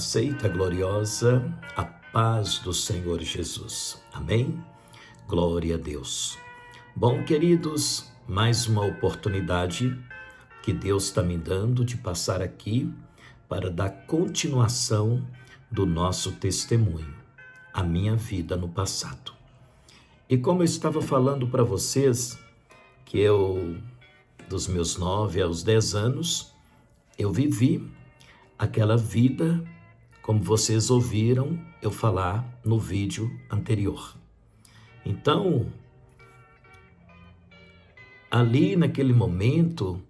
aceita, gloriosa, a paz do Senhor Jesus. Amém? Glória a Deus. Bom, queridos, mais uma oportunidade que Deus está me dando de passar aqui para dar continuação do nosso testemunho, a minha vida no passado. E como eu estava falando para vocês, que eu, dos meus 9 aos 10 anos, eu vivi aquela vida, como vocês ouviram eu falar no vídeo anterior. Então, ali naquele momento,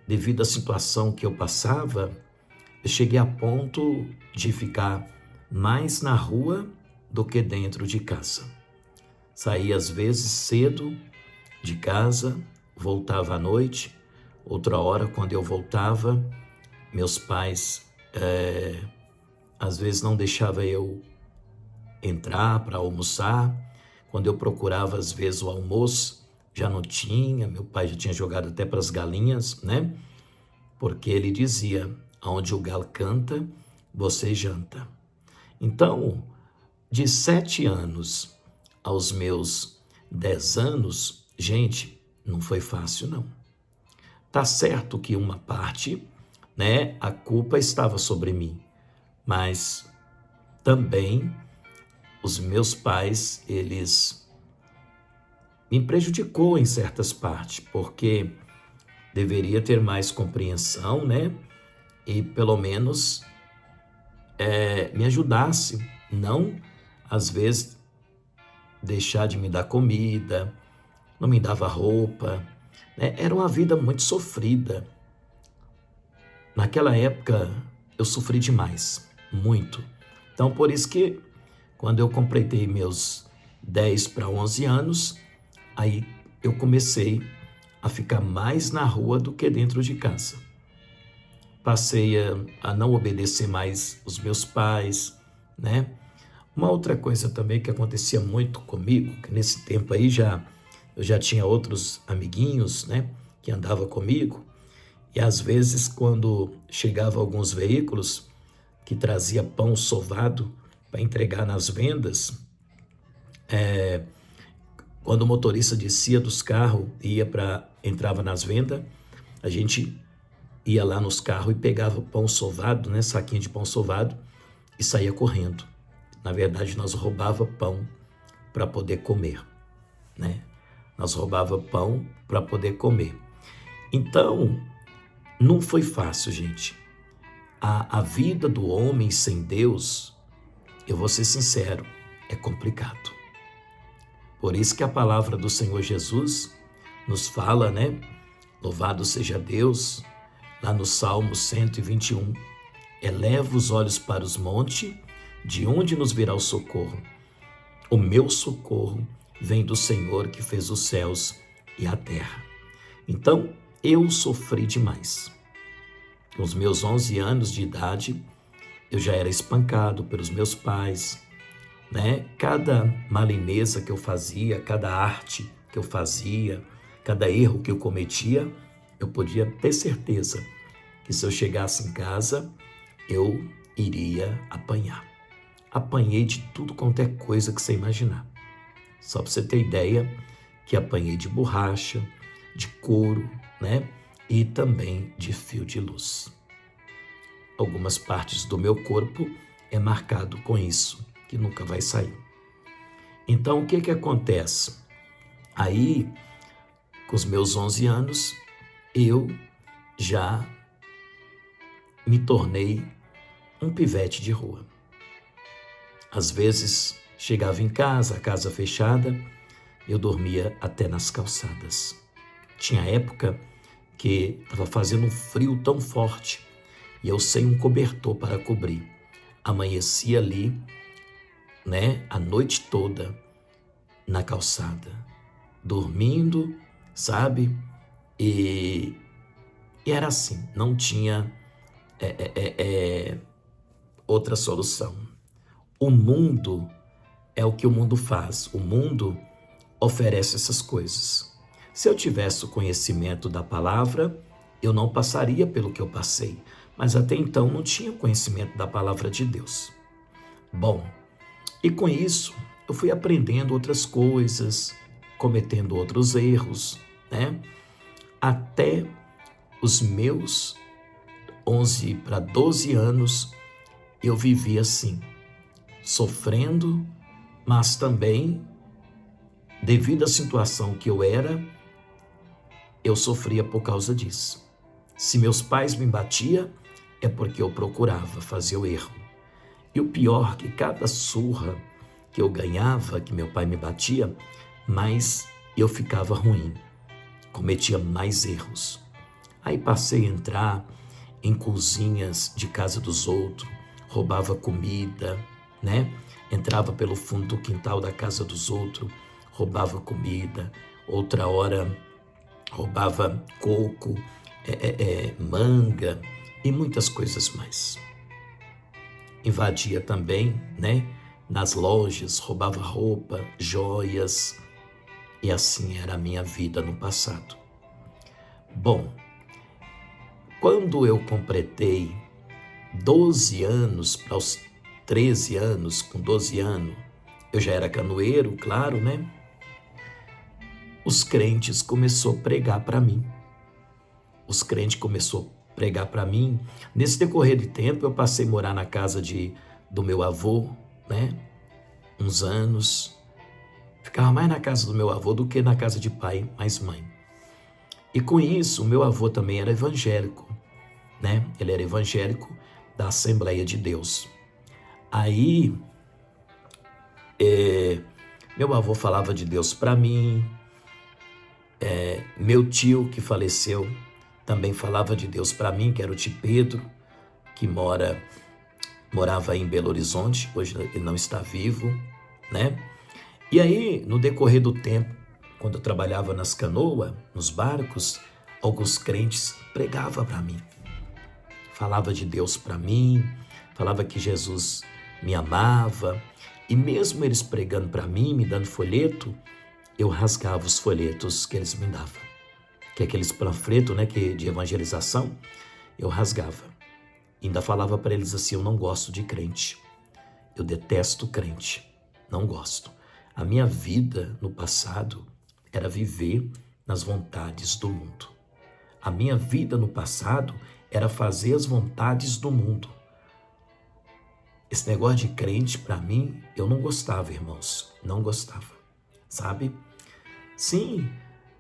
devido à situação que eu passava, eu cheguei a ponto de ficar mais na rua do que dentro de casa. Saía às vezes cedo de casa, voltava à noite. Outra hora, quando eu voltava, meus pais às vezes não deixavam eu entrar para almoçar. Quando eu procurava às vezes o almoço, já não tinha, meu pai já tinha jogado até para as galinhas, né? Porque ele dizia, aonde o galo canta, você janta. Então, de 7 anos aos meus 10 anos, gente, não foi fácil não. Tá certo que uma parte, né, a culpa estava sobre mim, mas também os meus pais, eles me prejudicou em certas partes, porque deveria ter mais compreensão, né? E pelo menos me ajudasse, não às vezes deixar de me dar comida, não me dava roupa, né? Era uma vida muito sofrida. Naquela época eu sofri demais, muito. Então por isso que quando eu completei meus 10 para 11 anos, aí eu comecei a ficar mais na rua do que dentro de casa. Passei a não obedecer mais os meus pais, né? Uma outra coisa também que acontecia muito comigo, que nesse tempo aí eu já tinha outros amiguinhos, né, que andavam comigo, e às vezes quando chegava alguns veículos que trazia pão sovado para entregar nas vendas, quando o motorista descia dos carros e entrava nas vendas, a gente ia lá nos carros e pegava pão sovado, né, saquinho de pão sovado, e saía correndo. Na verdade, nós roubava pão para poder comer, né? Nós roubava pão para poder comer. Então, não foi fácil, gente. A vida do homem sem Deus, eu vou ser sincero, é complicado. Por isso que a palavra do Senhor Jesus nos fala, né? Louvado seja Deus, lá no Salmo 121. Eleva os olhos para os montes, de onde nos virá o socorro? O meu socorro vem do Senhor que fez os céus e a terra. Então, eu sofri demais. Com os meus 11 anos de idade, eu já era espancado pelos meus pais, né? Cada malineza que eu fazia, cada arte que eu fazia, cada erro que eu cometia, eu podia ter certeza que se eu chegasse em casa, eu iria apanhar. Apanhei de tudo quanto é coisa que você imaginar. Só para você ter ideia que apanhei de borracha, de couro, né? E também de fio de luz. Algumas partes do meu corpo é marcado com isso, que nunca vai sair. Então, o que acontece? Aí, com os meus 11 anos, eu já me tornei um pivete de rua. Às vezes, chegava em casa, a casa fechada, eu dormia até nas calçadas. Tinha época que estava fazendo um frio tão forte e eu sem um cobertor para cobrir. Amanhecia ali, né, a noite toda na calçada, dormindo, sabe? E era assim, não tinha outra solução. O mundo é o que o mundo faz. O mundo oferece essas coisas. Se eu tivesse o conhecimento da palavra, eu não passaria pelo que eu passei. mas até então não tinha conhecimento da palavra de Deus. Bom, e com isso eu fui aprendendo outras coisas, cometendo outros erros, né? Até os meus 11 para 12 anos eu vivi assim, sofrendo, mas também, devido à situação que eu era, eu sofria por causa disso. Se meus pais me batiam, é porque eu procurava fazer o erro. E o pior, que cada surra que eu ganhava, que meu pai me batia, mais eu ficava ruim, cometia mais erros. Aí passei a entrar em cozinhas de casa dos outros, roubava comida, né? Entrava pelo fundo do quintal da casa dos outros, roubava comida. Outra hora roubava coco, manga e muitas coisas mais. Invadia também, né? Nas lojas, roubava roupa, joias, e assim era a minha vida no passado. Bom, quando eu completei 12 anos, para os 13 anos, com 12 anos, eu já era canoeiro, claro, né? Os crentes começaram a pregar para mim. Nesse decorrer de tempo, eu passei a morar na casa do meu avô, né? Uns anos. Ficava mais na casa do meu avô do que na casa de pai, mais mãe. E com isso, o meu avô também era evangélico, né? Ele era evangélico da Assembleia de Deus. Aí, meu avô falava de Deus para mim. Meu tio, que faleceu, também falava de Deus para mim, que era o tio Pedro, que morava em Belo Horizonte, hoje ele não está vivo, né? E aí, no decorrer do tempo, quando eu trabalhava nas canoas, nos barcos, alguns crentes pregavam para mim. Falava de Deus para mim, falava que Jesus me amava. E mesmo eles pregando para mim, me dando folheto, eu rasgava os folhetos que eles me davam. Que é aqueles panfletos, né, de evangelização, eu rasgava. Ainda falava para eles assim, eu não gosto de crente. Eu detesto crente, não gosto. A minha vida no passado era viver nas vontades do mundo. A minha vida no passado era fazer as vontades do mundo. Esse negócio de crente, para mim, eu não gostava, irmãos. Não gostava, sabe? Sim,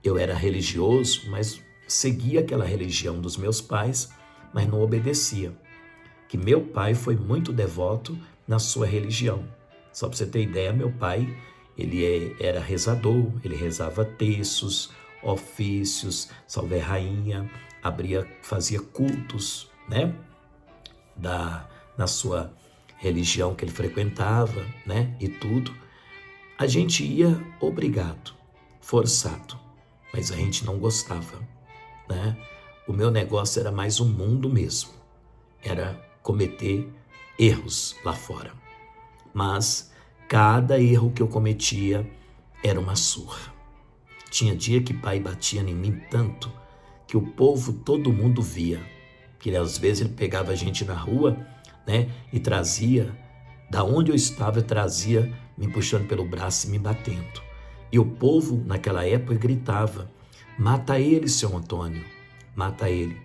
eu era religioso, mas seguia aquela religião dos meus pais, mas não obedecia. Que meu pai foi muito devoto na sua religião. Só para você ter ideia, meu pai, ele era rezador, ele rezava terços, ofícios, salve rainha, fazia cultos, né? Na sua religião que ele frequentava, né? E tudo. A gente ia obrigado, forçado, mas a gente não gostava, né? O meu negócio era mais o mundo mesmo, era cometer erros lá fora. Mas cada erro que eu cometia era uma surra. Tinha dia que pai batia em mim tanto que o povo, todo mundo via. Que às vezes ele pegava a gente na rua, né? E trazia, da onde eu estava, trazia, me puxando pelo braço e me batendo. E o povo, naquela época, gritava, mata ele, seu Antônio, mata ele.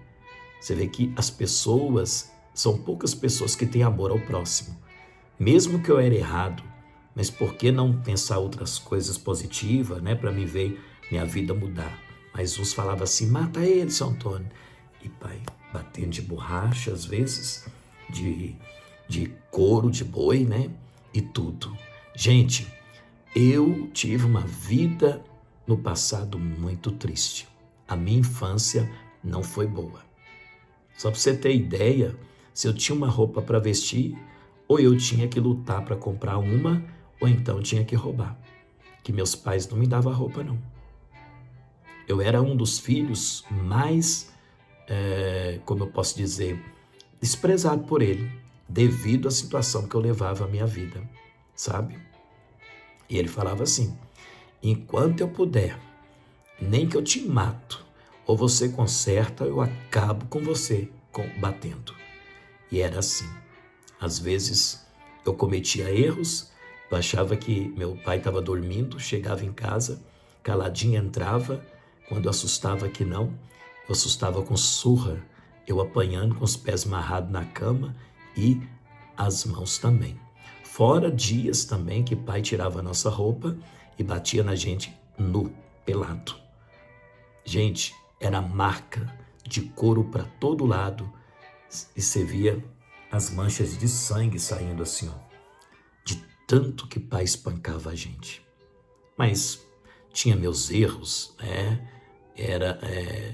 Você vê que as pessoas, são poucas pessoas que têm amor ao próximo. Mesmo que eu era errado, mas por que não pensar outras coisas positivas, né? Para me ver minha vida mudar. Mas uns falavam assim, mata ele, seu Antônio. E pai, batendo de borracha, às vezes, de couro de boi, né? E tudo. Gente, eu tive uma vida no passado muito triste. A minha infância não foi boa. Só para você ter ideia, se eu tinha uma roupa para vestir, ou eu tinha que lutar para comprar uma, ou então tinha que roubar. Que meus pais não me davam roupa, não. Eu era um dos filhos mais, como eu posso dizer, desprezado por ele, devido à situação que eu levava a minha vida, sabe? E ele falava assim, enquanto eu puder, nem que eu te mato, ou você conserta, eu acabo com você batendo. E era assim. Às vezes eu cometia erros, eu achava que meu pai estava dormindo, chegava em casa, caladinho entrava, quando eu assustava que não, eu assustava com surra, eu apanhando com os pés amarrados na cama e as mãos também. Fora dias também que pai tirava a nossa roupa e batia na gente nu, pelado. Gente, era marca de couro para todo lado e você via as manchas de sangue saindo assim, ó, de tanto que pai espancava a gente. Mas tinha meus erros, né?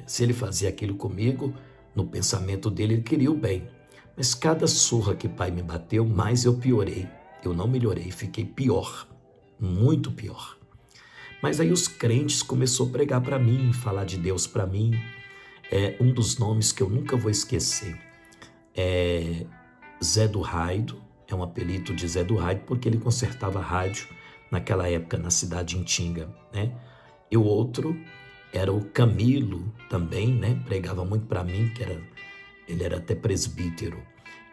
Se ele fazia aquilo comigo, no pensamento dele, ele queria o bem. Mas cada surra que pai me bateu, mais eu piorei. Eu não melhorei, fiquei pior, muito pior. Mas aí os crentes começaram a pregar para mim, falar de Deus para mim. Um dos nomes que eu nunca vou esquecer é Zé do Raido, é um apelido de Zé do Raido, porque ele consertava rádio naquela época na cidade de Intinga, né? E o outro era o Camilo também, né? Pregava muito para mim, ele era até presbítero.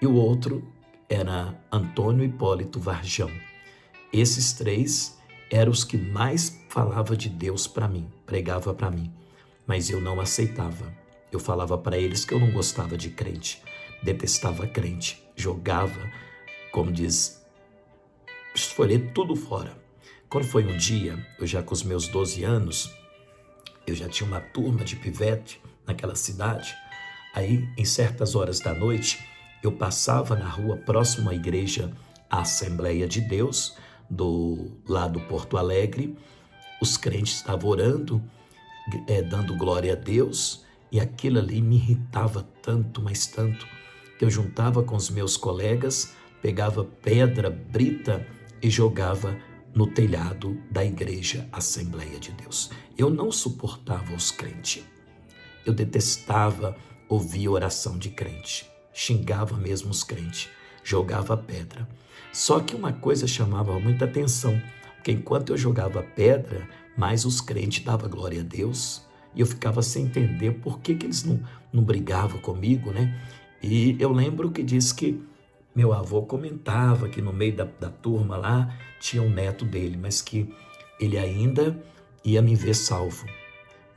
E o outro era Antônio Hipólito Varjão. Esses três eram os que mais falava de Deus para mim, pregava para mim. Mas eu não aceitava. Eu falava para eles que eu não gostava de crente, detestava crente, jogava, como diz, esfolhei tudo fora. Quando foi um dia, eu já com os meus 12 anos, eu já tinha uma turma de pivete naquela cidade. Aí, em certas horas da noite, eu passava na rua próximo à igreja, a Assembleia de Deus, do lado do Porto Alegre. Os crentes estavam orando, dando glória a Deus, e aquilo ali me irritava tanto, mas tanto, que eu juntava com os meus colegas, pegava pedra, brita e jogava no telhado da igreja Assembleia de Deus. Eu não suportava os crentes. Eu detestava ouvir oração de crente. Xingava mesmo os crentes. Jogava pedra. Só que uma coisa chamava muita atenção, porque enquanto eu jogava pedra, mais os crentes davam glória a Deus. E eu ficava sem entender por que eles não brigavam comigo, né? E eu lembro que diz que meu avô comentava que no meio da turma lá tinha um neto dele, mas que ele ainda ia me ver salvo,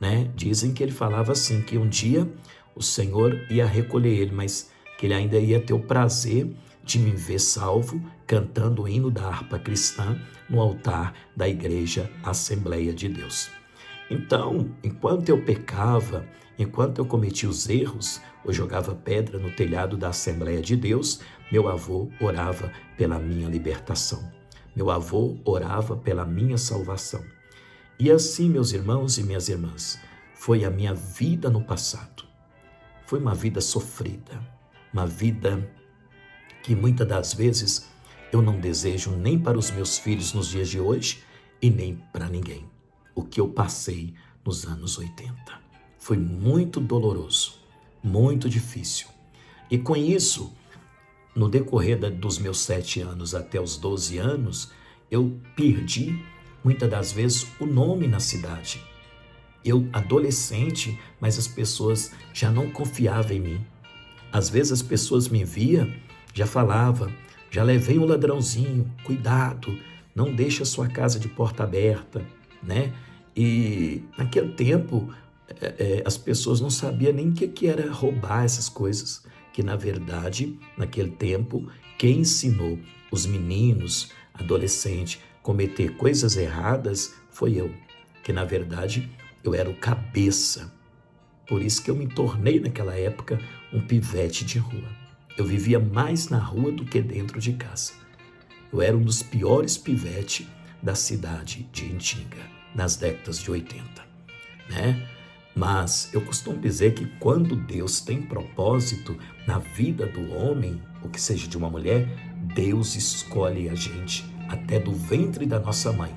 né? Dizem que ele falava assim, que um dia o Senhor ia recolher ele, mas que ele ainda ia ter o prazer de me ver salvo, cantando o hino da harpa cristã no altar da igreja Assembleia de Deus. Então, enquanto eu pecava, enquanto eu cometia os erros, eu jogava pedra no telhado da Assembleia de Deus, meu avô orava pela minha libertação. Meu avô orava pela minha salvação. E assim, meus irmãos e minhas irmãs, foi a minha vida no passado. Foi uma vida sofrida, uma vida que muitas das vezes eu não desejo nem para os meus filhos nos dias de hoje e nem para ninguém. O que eu passei nos anos 80. Foi muito doloroso, muito difícil. E com isso, no decorrer dos meus 7 anos até os 12 anos, eu perdi, muitas das vezes, o nome na cidade. Eu, adolescente, mas as pessoas já não confiavam em mim. Às vezes as pessoas me viam, já falava, já levei um ladrãozinho, cuidado, não deixa a sua casa de porta aberta, né? E naquele tempo as pessoas não sabiam nem o que era roubar essas coisas, que na verdade, naquele tempo, quem ensinou os meninos, adolescentes, cometer coisas erradas foi eu, que na verdade eu era o cabeça. Por isso que eu me tornei naquela época um pivete de rua. Eu vivia mais na rua do que dentro de casa. Eu era um dos piores pivetes da cidade de Intinga, nas décadas de 80, né? Mas eu costumo dizer que quando Deus tem propósito na vida do homem, ou que seja de uma mulher, Deus escolhe a gente até do ventre da nossa mãe.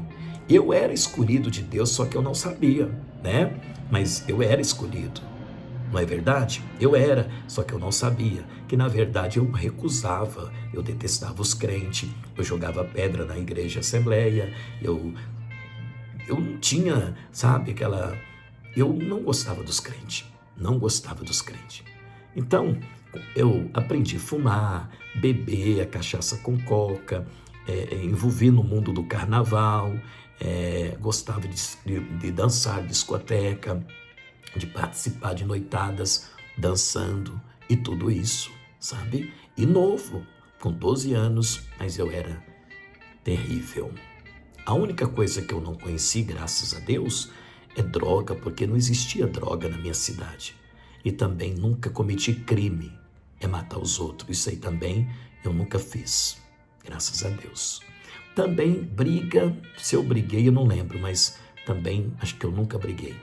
Eu era escolhido de Deus, só que eu não sabia, né? Mas eu era escolhido. Não é verdade? Eu era, só que eu não sabia, que na verdade eu recusava, eu detestava os crentes, eu jogava pedra na igreja Assembleia, eu não tinha, sabe, eu não gostava dos crentes, não gostava dos crentes. Então, eu aprendi a fumar, beber a cachaça com coca, envolvi no mundo do carnaval, gostava de dançar, discoteca, de participar de noitadas, dançando e tudo isso, sabe? E novo, com 12 anos, mas eu era terrível. A única coisa que eu não conheci, graças a Deus, é droga, porque não existia droga na minha cidade. E também nunca cometi crime, é matar os outros. Isso aí também eu nunca fiz, graças a Deus. Também briga, se eu briguei eu não lembro, mas também acho que eu nunca briguei.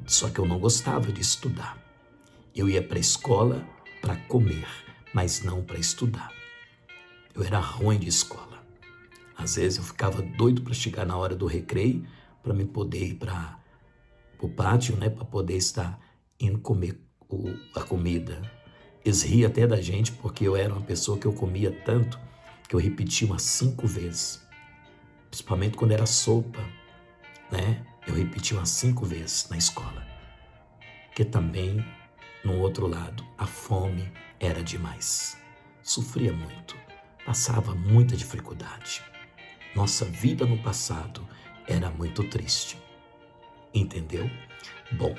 Só que eu não gostava de estudar. Eu ia para a escola para comer, mas não para estudar. Eu era ruim de escola. Às vezes eu ficava doido para chegar na hora do recreio, para me poder ir para o pátio, né, para poder estar indo comer a comida. Eles riam até da gente, porque eu era uma pessoa que eu comia tanto, que eu repetia umas 5 vezes. Principalmente quando era sopa, né? Eu repetia umas 5 vezes na escola. Que também, no outro lado, a fome era demais. Sofria muito, passava muita dificuldade. Nossa vida no passado era muito triste. Entendeu? Bom,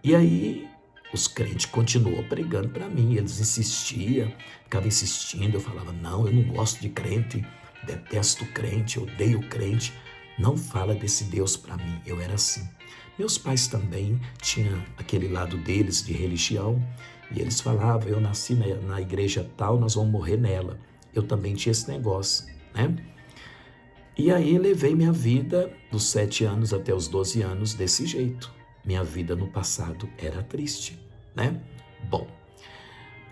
e aí os crentes continuam pregando para mim, eles insistiam, ficavam insistindo, eu falava, não, eu não gosto de crente, detesto crente, odeio crente, não fala desse Deus para mim, eu era assim. Meus pais também tinham aquele lado deles de religião, e eles falavam, eu nasci na igreja tal, nós vamos morrer nela. Eu também tinha esse negócio, né? E aí levei minha vida dos 7 anos até os 12 anos desse jeito. Minha vida no passado era triste, né? Bom,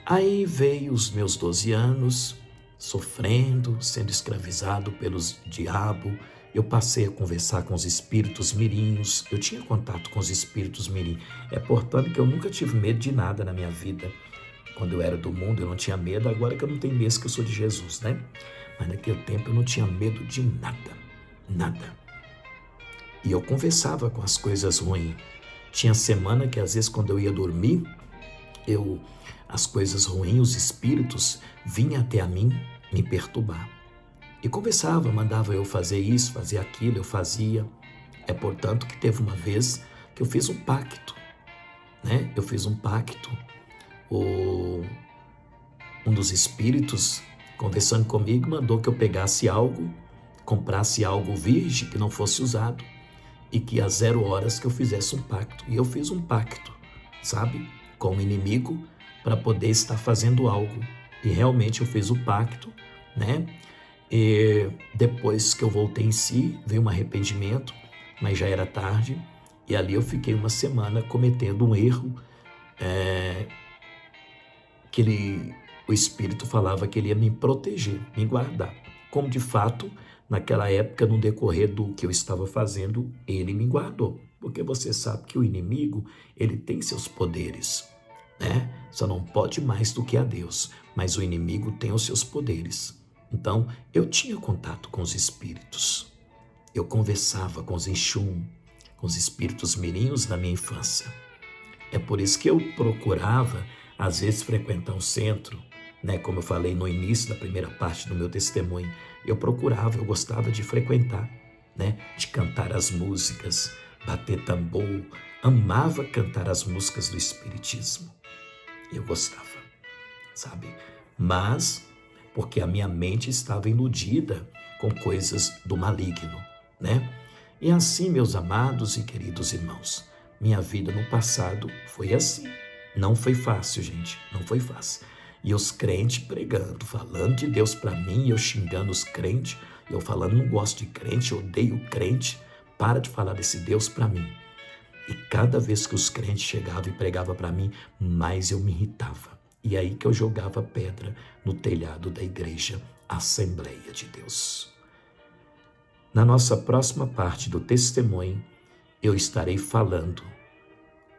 aí veio os meus 12 anos, sofrendo, sendo escravizado pelos diabo. Eu passei a conversar com os espíritos mirinhos, eu tinha contato com os espíritos mirim. É portanto que eu nunca tive medo de nada na minha vida. Quando eu era do mundo eu não tinha medo, agora que eu não tenho medo que eu sou de Jesus, né? Mas naquele tempo eu não tinha medo de nada, nada. E eu conversava com as coisas ruins. Tinha semana que às vezes quando eu ia dormir, as coisas ruins, os espíritos vinham até a mim me perturbar. E conversava, mandava eu fazer isso, fazer aquilo, eu fazia. É portanto que teve uma vez que eu fiz um pacto, né? Eu fiz um pacto. Um dos espíritos, conversando comigo, mandou que eu pegasse algo, comprasse algo virgem que não fosse usado e que às 0 horas que eu fizesse um pacto. E eu fiz um pacto, sabe, com o inimigo para poder estar fazendo algo. E realmente eu fiz o pacto, né? E depois que eu voltei em si, veio um arrependimento, mas já era tarde. E ali eu fiquei uma semana cometendo um erro, o Espírito falava que ele ia me proteger, me guardar. Como de fato, naquela época, no decorrer do que eu estava fazendo, ele me guardou. Porque você sabe que o inimigo, ele tem seus poderes, né? Só não pode mais do que a Deus, mas o inimigo tem os seus poderes. Então, eu tinha contato com os espíritos. Eu conversava com os Exum, com os espíritos mirinhos da minha infância. É por isso que eu procurava, às vezes, frequentar um centro, né? Como eu falei no início da primeira parte do meu testemunho, eu gostava de frequentar, né? De cantar as músicas, bater tambor, amava cantar as músicas do Espiritismo. Eu gostava, sabe? Mas porque a minha mente estava iludida com coisas do maligno, né? E assim, meus amados e queridos irmãos, minha vida no passado foi assim. Não foi fácil, gente, não foi fácil. E os crentes pregando, falando de Deus para mim, eu xingando os crentes, eu falando, não gosto de crente, eu odeio crente, para de falar desse Deus para mim. E cada vez que os crentes chegavam e pregavam para mim, mais eu me irritava. E aí que eu jogava pedra no telhado da igreja Assembleia de Deus. Na nossa próxima parte do testemunho, eu estarei falando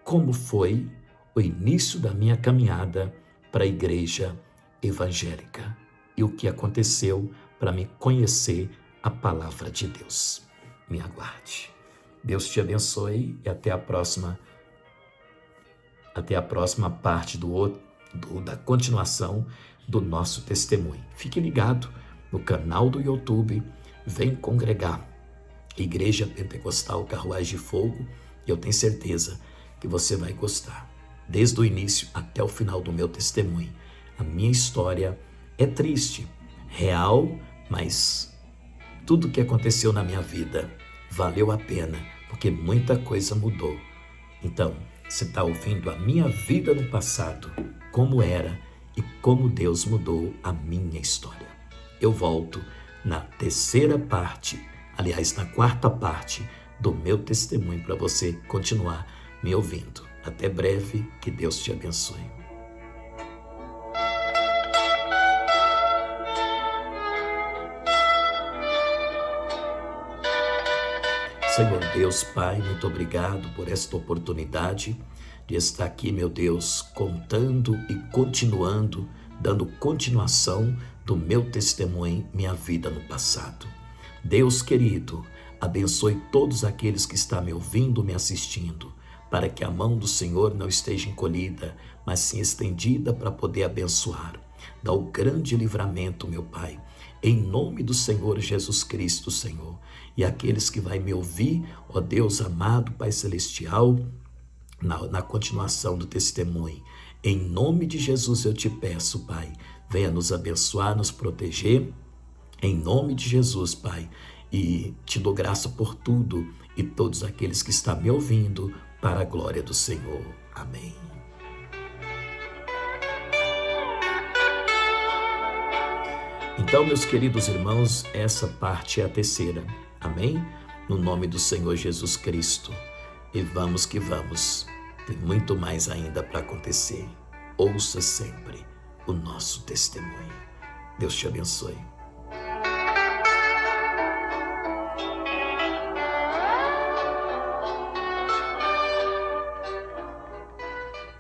como foi o início da minha caminhada para a igreja evangélica e o que aconteceu para me conhecer a palavra de Deus. Me aguarde. Deus te abençoe e até a próxima parte do da continuação do nosso testemunho. Fique ligado no canal do YouTube, vem congregar. Igreja Pentecostal Carruagem de Fogo, e eu tenho certeza que você vai gostar. Desde o início até o final do meu testemunho. A minha história é triste, real, mas tudo que aconteceu na minha vida valeu a pena, porque muita coisa mudou. Então, você está ouvindo a minha vida no passado, como era e como Deus mudou a minha história. Eu volto na terceira parte, aliás, na quarta parte do meu testemunho para você continuar me ouvindo. Até breve, que Deus te abençoe. Senhor Deus, Pai, muito obrigado por esta oportunidade de estar aqui, meu Deus, contando e continuando, dando continuação do meu testemunho, minha vida no passado. Deus querido, abençoe todos aqueles que estão me ouvindo, me assistindo, para que a mão do Senhor não esteja encolhida, mas sim estendida para poder abençoar. Dá o grande livramento, meu Pai, em nome do Senhor Jesus Cristo, Senhor. E aqueles que vai me ouvir, ó Deus amado, Pai Celestial, na continuação do testemunho. Em nome de Jesus eu te peço, Pai, venha nos abençoar, nos proteger, em nome de Jesus, Pai, e te dou graça por tudo e todos aqueles que estão me ouvindo, para a glória do Senhor. Amém. Então, meus queridos irmãos, essa parte é a terceira. Amém? No nome do Senhor Jesus Cristo. E vamos que vamos. Tem muito mais ainda para acontecer. Ouça sempre o nosso testemunho. Deus te abençoe.